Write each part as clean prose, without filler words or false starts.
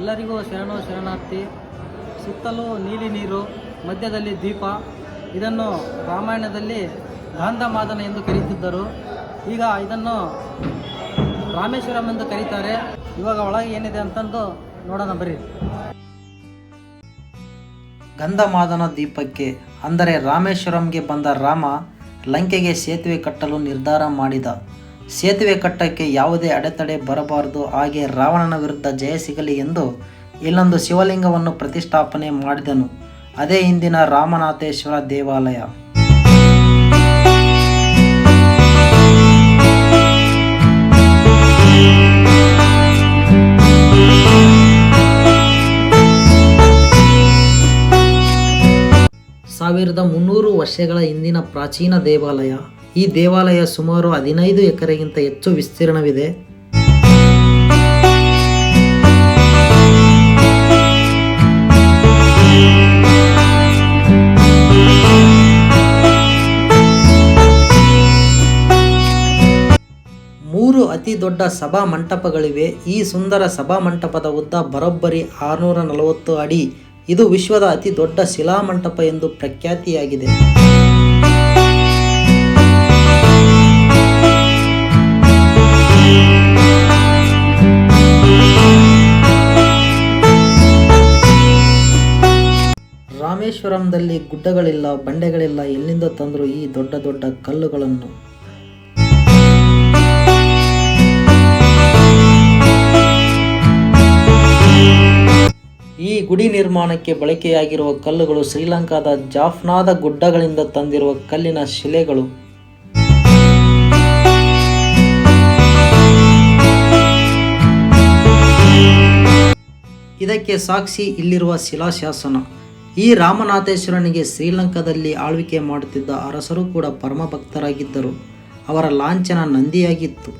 ಎಲ್ಲರಿಗೂ ಶರಣು ಶರಣಾರ್ಥಿ. ಸುತ್ತಲೂ ನೀಲಿ ನೀರು, ಮಧ್ಯದಲ್ಲಿ ದ್ವೀಪ. ಇದನ್ನು ರಾಮಾಯಣದಲ್ಲಿ ಗಾಂಧಮಾದನ ಎಂದು ಕರೆಯುತ್ತಿದ್ದರು. ಈಗ ಇದನ್ನು ರಾಮೇಶ್ವರಂ ಎಂದು ಕರೀತಾರೆ. ಇವಾಗ ಒಳಗೆ ಏನಿದೆ ಅಂತಂದು ನೋಡೋಣ ಬರ್ರಿ. ಗಂಧಮಾದನ ದ್ವೀಪಕ್ಕೆ ಅಂದರೆ ರಾಮೇಶ್ವರಂಗೆ ಬಂದ ರಾಮ ಲಂಕೆಗೆ ಸೇತುವೆ ಕಟ್ಟಲು ನಿರ್ಧಾರ ಮಾಡಿದ. ಸೇತುವೆ ಕಟ್ಟಕ್ಕೆ ಯಾವುದೇ ಅಡೆತಡೆ ಬರಬಾರದು, ಹಾಗೆ ರಾವಣನ ವಿರುದ್ಧ ಜಯ ಸಿಗಲಿ ಎಂದು ಇಲ್ಲೊಂದು ಶಿವಲಿಂಗವನ್ನು ಪ್ರತಿಷ್ಠಾಪನೆ ಮಾಡಿದನು. ಅದೇ ಇಂದಿನ ರಾಮನಾಥೇಶ್ವರ ದೇವಾಲಯ. ಸಾವಿರದ 300 ವರ್ಷಗಳ ಹಿಂದಿನ ಪ್ರಾಚೀನ ದೇವಾಲಯ. ಈ ದೇವಾಲಯ ಸುಮಾರು 15 ಎಕರೆಗಿಂತ ಹೆಚ್ಚು ವಿಸ್ತೀರ್ಣವಿದೆ. ಮೂರು ಅತಿ ದೊಡ್ಡ ಸಭಾ ಮಂಟಪಗಳಿವೆ. ಈ ಸುಂದರ ಸಭಾ ಮಂಟಪದ ಉದ್ದ ಬರೋಬ್ಬರಿ 640 ಅಡಿ. ಇದು ವಿಶ್ವದ ಅತಿ ದೊಡ್ಡ ಶಿಲಾಮಂಟಪ ಎಂದು ಪ್ರಖ್ಯಾತಿಯಾಗಿದೆ. ರಾಮೇಶ್ವರಂದಲ್ಲಿ ಗುಡ್ಡಗಳಿಲ್ಲ, ಬಂಡೆಗಳಿಲ್ಲ. ಎಲ್ಲಿಂದ ತಂದ್ರು ಈ ದೊಡ್ಡ ದೊಡ್ಡ ಕಲ್ಲುಗಳನ್ನು? ಈ ಗುಡಿ ನಿರ್ಮಾಣಕ್ಕೆ ಬಳಕೆಯಾಗಿರುವ ಕಲ್ಲುಗಳು ಶ್ರೀಲಂಕಾದ ಜಾಫ್ನಾದ ಗುಡ್ಡಗಳಿಂದ ತಂದಿರುವ ಕಲ್ಲಿನ ಶಿಲೆಗಳು. ಇದಕ್ಕೆ ಸಾಕ್ಷಿ ಇಲ್ಲಿರುವ ಶಿಲಾಶಾಸನ. ಈ ರಾಮನಾಥೇಶ್ವರನಿಗೆ ಶ್ರೀಲಂಕಾದಲ್ಲಿ ಆಳ್ವಿಕೆ ಮಾಡುತ್ತಿದ್ದ ಅರಸರು ಕೂಡ ಪರಮ ಭಕ್ತರಾಗಿದ್ದರು. ಅವರ ಲಾಂಛನ ನಂದಿಯಾಗಿತ್ತು.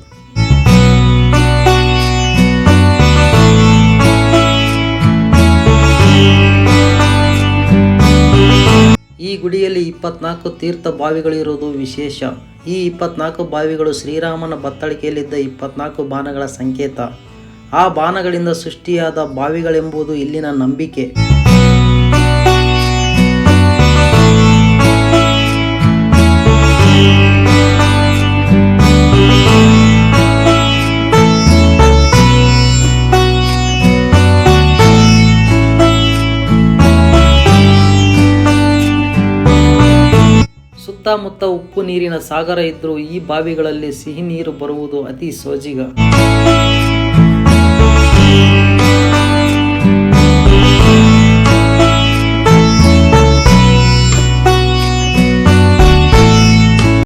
ಈ ಗುಡಿಯಲ್ಲಿ 24 ತೀರ್ಥ ಬಾವಿಗಳಿರುವುದು ವಿಶೇಷ. ಈ 24 ಬಾವಿಗಳು ಶ್ರೀರಾಮನ ಬತ್ತಳಿಕೆಯಲ್ಲಿದ್ದ 24 ಬಾಣಗಳ ಸಂಕೇತ. ಆ ಬಾಣಗಳಿಂದ ಸೃಷ್ಟಿಯಾದ ಬಾವಿಗಳೆಂಬುದು ಇಲ್ಲಿನ ನಂಬಿಕೆ. ಸುತ್ತಮುತ್ತ ಉಪ್ಪು ನೀರಿನ ಸಾಗರ ಇದ್ದರೂ ಈ ಬಾವಿಗಳಲ್ಲಿ ಸಿಹಿ ನೀರು ಬರುವುದು ಅತಿ ಸೋಜಿಗ.